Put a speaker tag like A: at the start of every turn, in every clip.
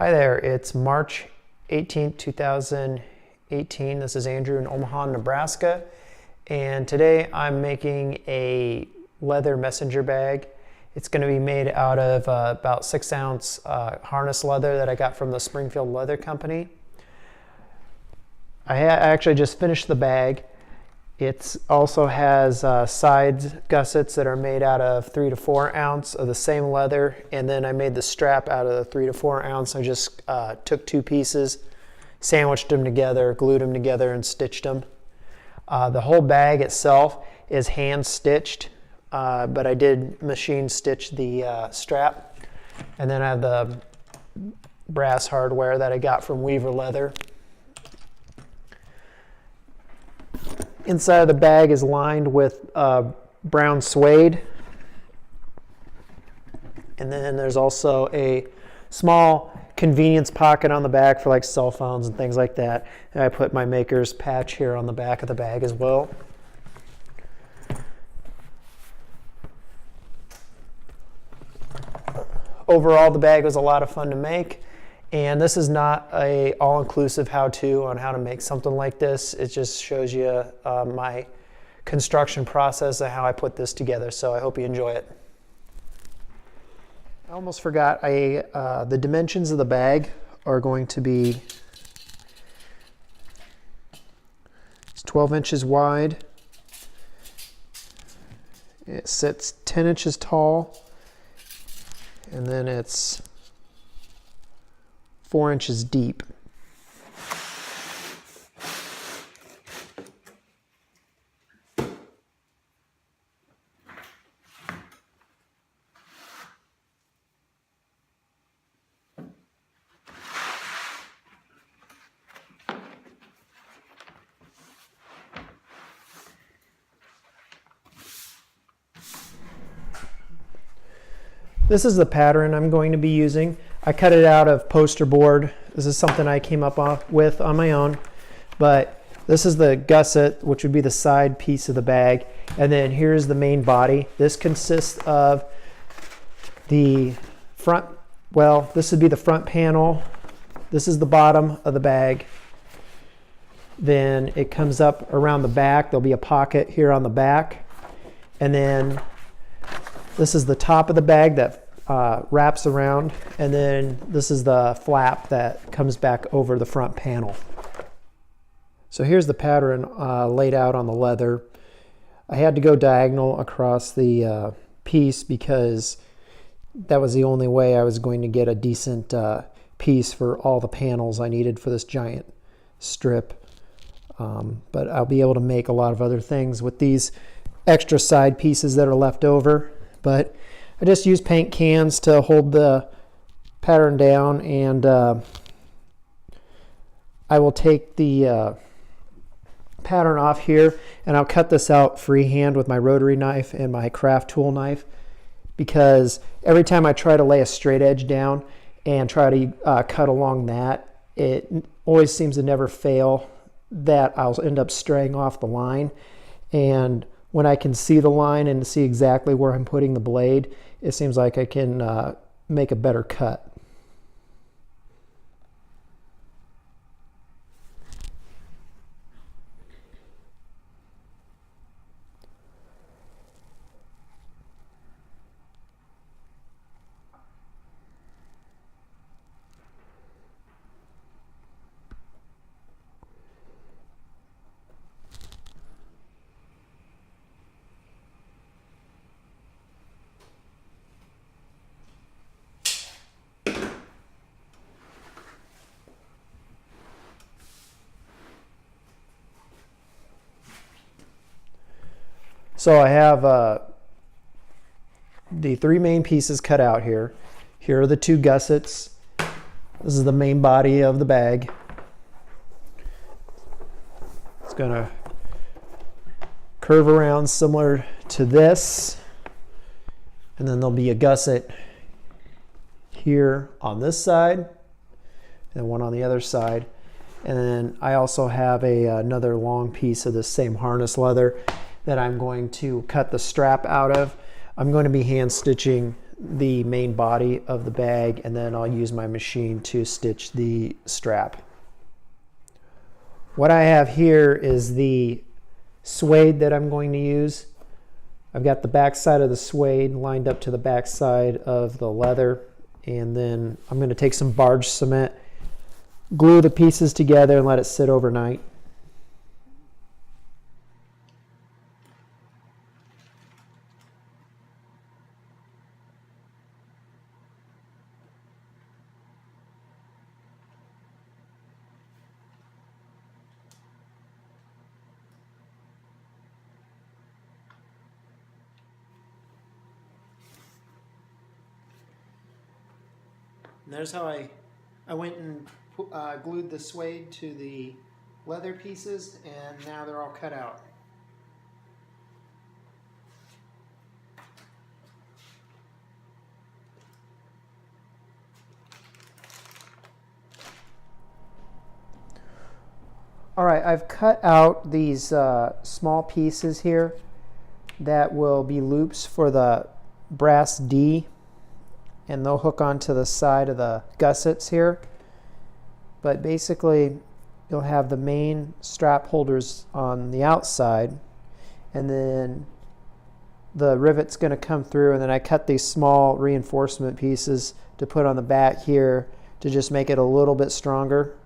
A: Hi there, it's March 18th, 2018. This is Andrew in Omaha, Nebraska. And today I'm making a leather messenger bag. It's going to be made out of about 6-ounce harness leather that I got from the Springfield Leather Company. I actually just finished the bag. It also has side gussets that are made out of 3 to 4 ounce of the same leather, and then I made the strap out of the 3 to 4 ounce. I just took 2 pieces, sandwiched them together, glued them together, and stitched them. The whole bag itself is hand stitched, but I did machine stitch the strap. And then I have the brass hardware that I got from Weaver Leather. Inside of the bag is lined with brown suede. And then there's also a small convenience pocket on the back for like cell phones and things like that. And I put my maker's patch here on the back of the bag as well. Overall, the bag was a lot of fun to make. And this is not a all-inclusive how-to on how to make something like this. It just shows you my construction process and how I put this together. So I hope you enjoy it. I almost forgot, the dimensions of the bag are going to be, it's 12 inches wide. It sits 10 inches tall, and then it's 4 inches deep. This is the pattern I'm going to be using. I cut it out of poster board. This is something I came up with on my own, but this is the gusset, which would be the side piece of the bag, and then here's the main body. This consists of the front, well, this would be the front panel. This is the bottom of the bag. Then it comes up around the back. There'll be a pocket here on the back, and then this is the top of the bag that wraps around, and then this is the flap that comes back over the front panel. So here's the pattern laid out on the leather. I had to go diagonal across the piece because that was the only way I was going to get a decent piece for all the panels I needed for this giant strip. But I'll be able to make a lot of other things with these extra side pieces that are left over. But I just use paint cans to hold the pattern down, and I will take the pattern off here, and I'll cut this out freehand with my rotary knife and my craft tool knife, because every time I try to lay a straight edge down and try to cut along that, it always seems to never fail that I'll end up straying off the line. And when I can see the line and see exactly where I'm putting the blade, it seems like I can make a better cut. So I have the 3 main pieces cut out here. Here are the 2 gussets. This is the main body of the bag. It's going to curve around similar to this. And then there'll be a gusset here on this side and one on the other side. And then I also have another long piece of the same harness leather that I'm going to cut the strap out of. I'm going to be hand stitching the main body of the bag, and then I'll use my machine to stitch the strap. What I have here is the suede that I'm going to use. I've got the back side of the suede lined up to the back side of the leather, and then I'm going to take some barge cement, glue the pieces together, and let it sit overnight. And there's how I went and glued the suede to the leather pieces, and now they're all cut out. All right, I've cut out these small pieces here that will be loops for the brass D, and they'll hook onto the side of the gussets here. But basically, you'll have the main strap holders on the outside, and then the rivet's going to come through, and then I cut these small reinforcement pieces to put on the back here to just make it a little bit stronger.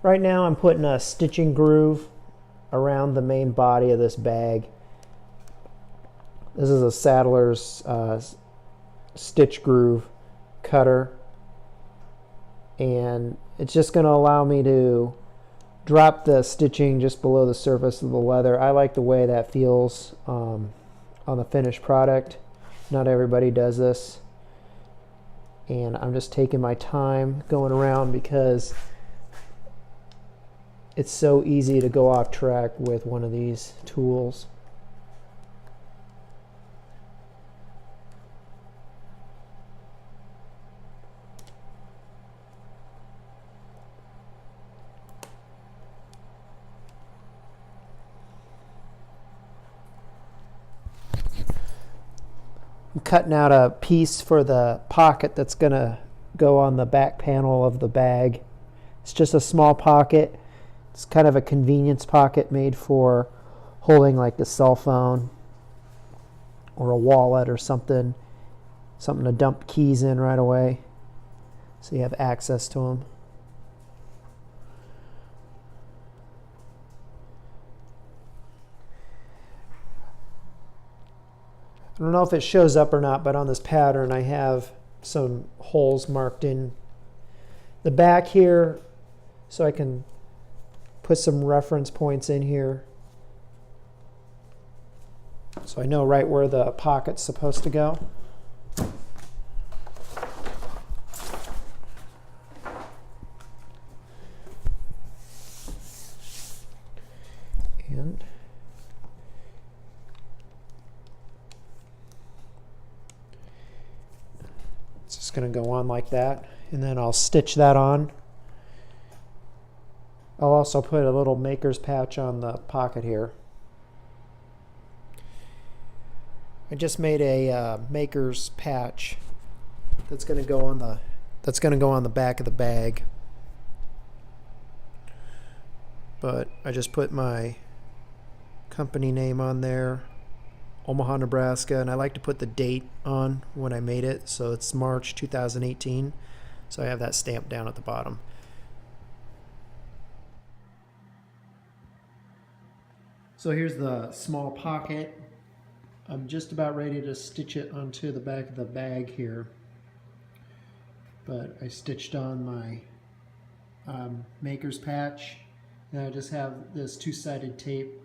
A: Right now I'm putting a stitching groove around the main body of this bag. This is a Saddler's stitch groove cutter, and it's just going to allow me to drop the stitching just below the surface of the leather. I like the way that feels on the finished product. Not everybody does this, and I'm just taking my time going around because it's so easy to go off track with one of these tools. I'm cutting out a piece for the pocket that's going to go on the back panel of the bag. It's just a small pocket. It's kind of a convenience pocket made for holding like a cell phone or a wallet or something to dump keys in right away, so you have access to them. I don't know if it shows up or not, but on this pattern I have some holes marked in the back here so I can put some reference points in here so I know right where the pocket's supposed to go. And it's just going to go on like that, and then I'll stitch that on. I'll also put a little maker's patch on the pocket here. I just made a maker's patch that's going to go on the back of the bag. But I just put my company name on there, Omaha, Nebraska, and I like to put the date on when I made it, so it's March 2018. So I have that stamped down at the bottom. So here's the small pocket. I'm just about ready to stitch it onto the back of the bag here. But I stitched on my maker's patch, and I just have this two-sided tape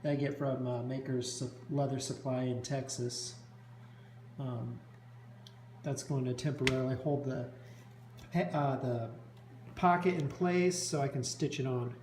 A: that I get from Maker's Leather Supply in Texas. That's going to temporarily hold the pocket in place so I can stitch it on.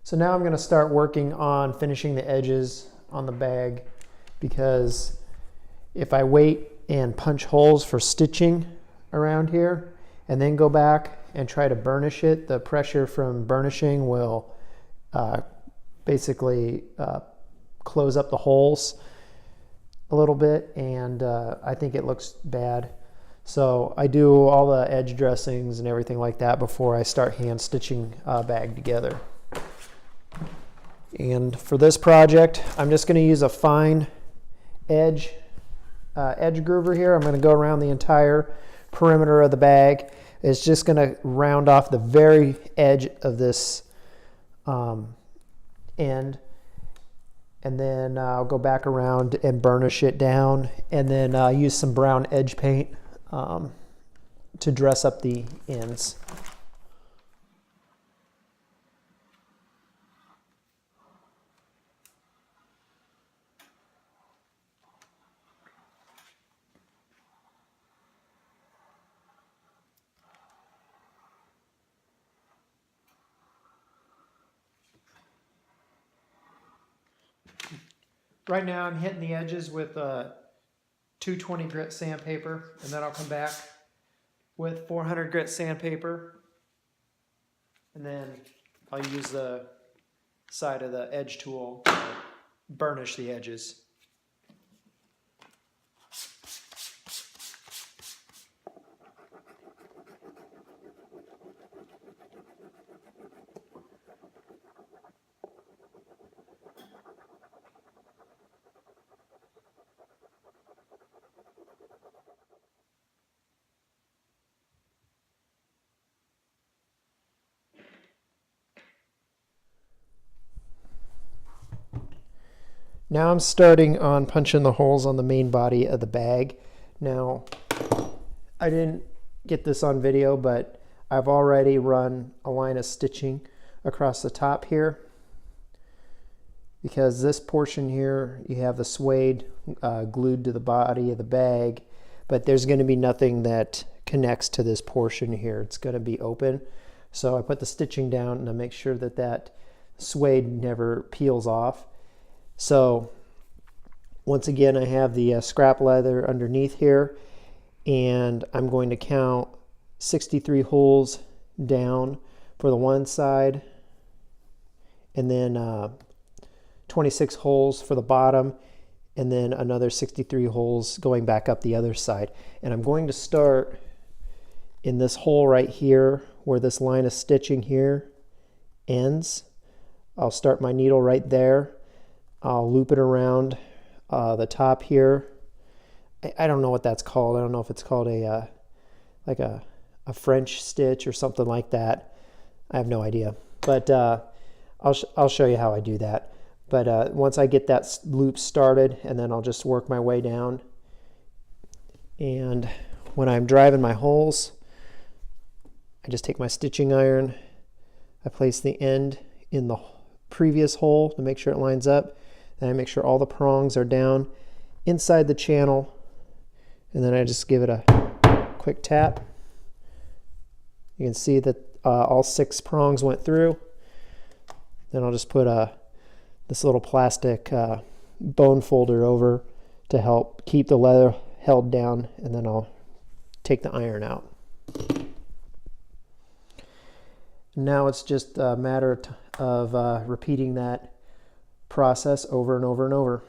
A: So now I'm going to start working on finishing the edges on the bag, because if I wait and punch holes for stitching around here and then go back and try to burnish it, the pressure from burnishing will basically close up the holes a little bit, and I think it looks bad. So I do all the edge dressings and everything like that before I start hand stitching a bag together. And for this project, I'm just going to use a fine edge groover here. I'm going to go around the entire perimeter of the bag. It's just going to round off the very edge of this end, and then I'll go back around and burnish it down, and then use some brown edge paint to dress up the ends. Right now I'm hitting the edges with 220 grit sandpaper, and then I'll come back with 400 grit sandpaper, and then I'll use the side of the edge tool to burnish the edges. Now I'm starting on punching the holes on the main body of the bag. Now, I didn't get this on video, but I've already run a line of stitching across the top here, because this portion here, you have the suede glued to the body of the bag, but there's going to be nothing that connects to this portion here. It's going to be open. So I put the stitching down and I make sure that that suede never peels off. So once again, I have the scrap leather underneath here, and I'm going to count 63 holes down for the one side, and then 26 holes for the bottom, and then another 63 holes going back up the other side. And I'm going to start in this hole right here where this line of stitching here ends. I'll start my needle right there. I'll loop it around the top here. I don't know what that's called. I don't know if it's called a like a French stitch or something like that. I have no idea. But I'll show you how I do that. But once I get that loop started, and then I'll just work my way down. And when I'm driving my holes, I just take my stitching iron. I place the end in the previous hole to make sure it lines up. And I make sure all the prongs are down inside the channel, and then I just give it a quick tap. You can see that all 6 prongs went through. Then I'll just put this little plastic bone folder over to help keep the leather held down, and then I'll take the iron out. Now it's just a matter of repeating that process over and over and over.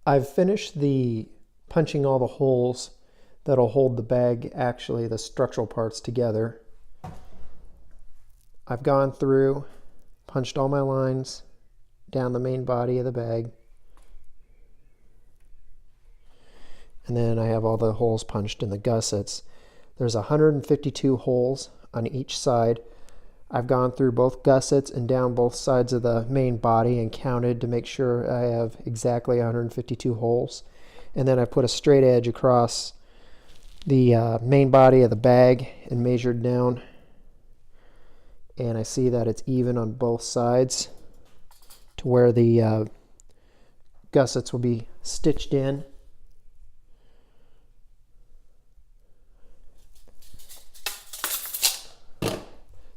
A: I've finished the punching all the holes that'll hold the bag, actually the structural parts, together. I've gone through, punched all my lines down the main body of the bag, and then I have all the holes punched in the gussets. There's 152 holes on each side. I've gone through both gussets and down both sides of the main body and counted to make sure I have exactly 152 holes. And then I put a straight edge across the main body of the bag and measured down. And I see that it's even on both sides to where the gussets will be stitched in.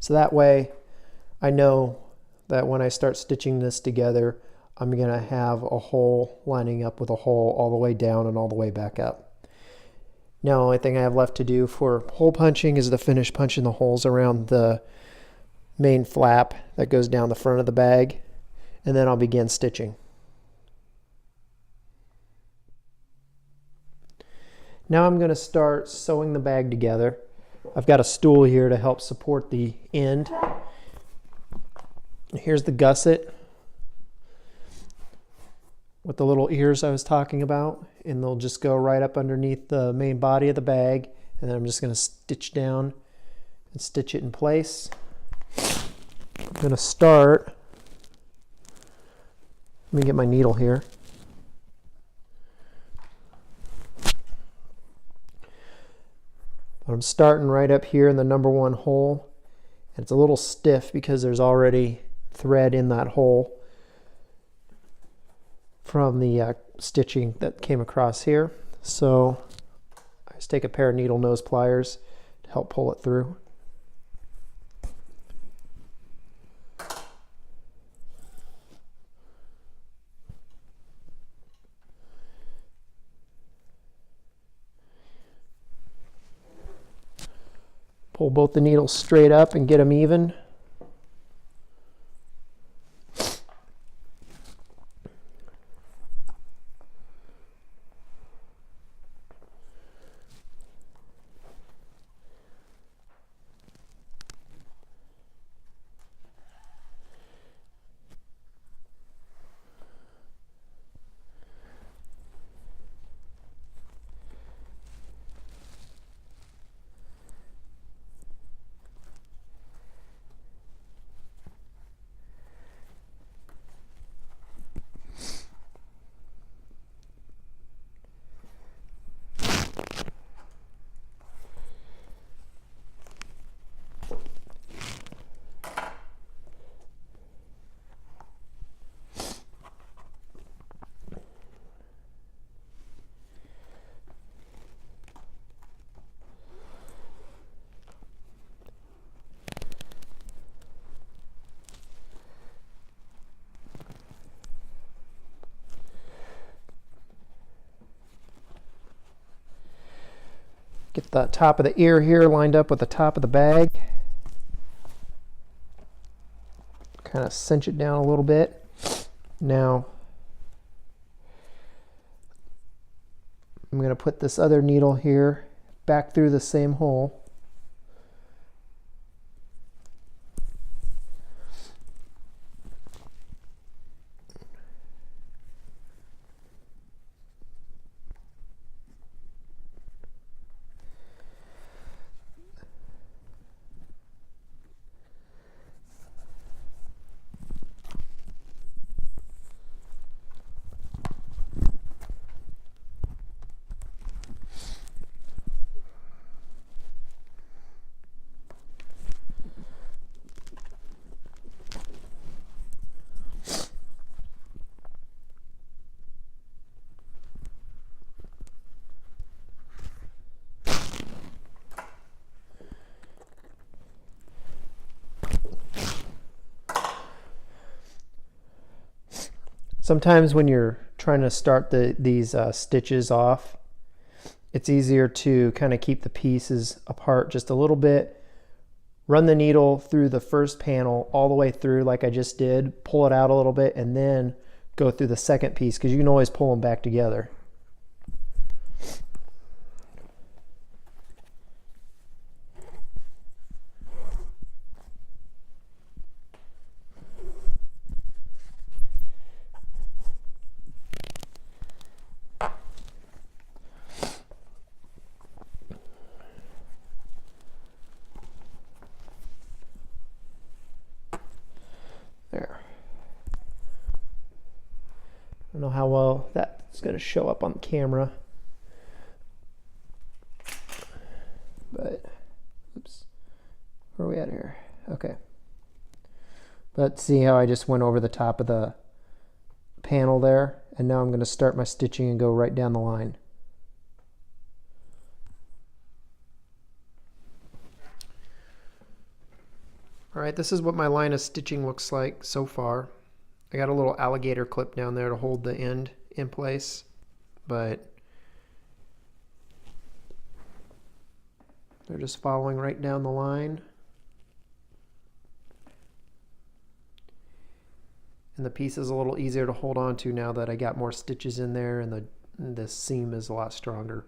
A: So that way I know that when I start stitching this together, I'm going to have a hole lining up with a hole all the way down and all the way back up. Now the only thing I have left to do for hole punching is to finish punching the holes around the main flap that goes down the front of the bag, and then I'll begin stitching. Now I'm going to start sewing the bag together. I've got a stool here to help support the end. Here's the gusset with the little ears I was talking about, and they'll just go right up underneath the main body of the bag, and then I'm just going to stitch down and stitch it in place. I'm going to start, let me get my needle here. I'm starting right up here in the number 1 hole, and it's a little stiff because there's already thread in that hole from the stitching that came across here. So I just take a pair of needle nose pliers to help pull it through. Pull both the needles straight up and get them even. Get the top of the ear here lined up with the top of the bag. Kind of cinch it down a little bit. Now I'm going to put this other needle here back through the same hole. Sometimes when you're trying to start these stitches off, it's easier to kind of keep the pieces apart just a little bit. Run the needle through the first panel all the way through like I just did, pull it out a little bit, and then go through the second piece, because you can always pull them back together. There. I don't know how well that's going to show up on the camera, but oops, where are we at here? Okay. But see how I just went over the top of the panel there, and now I'm going to start my stitching and go right down the line. All right, this is what my line of stitching looks like so far. I got a little alligator clip down there to hold the end in place, but they're just following right down the line. And the piece is a little easier to hold on to now that I got more stitches in there, and the seam is a lot stronger.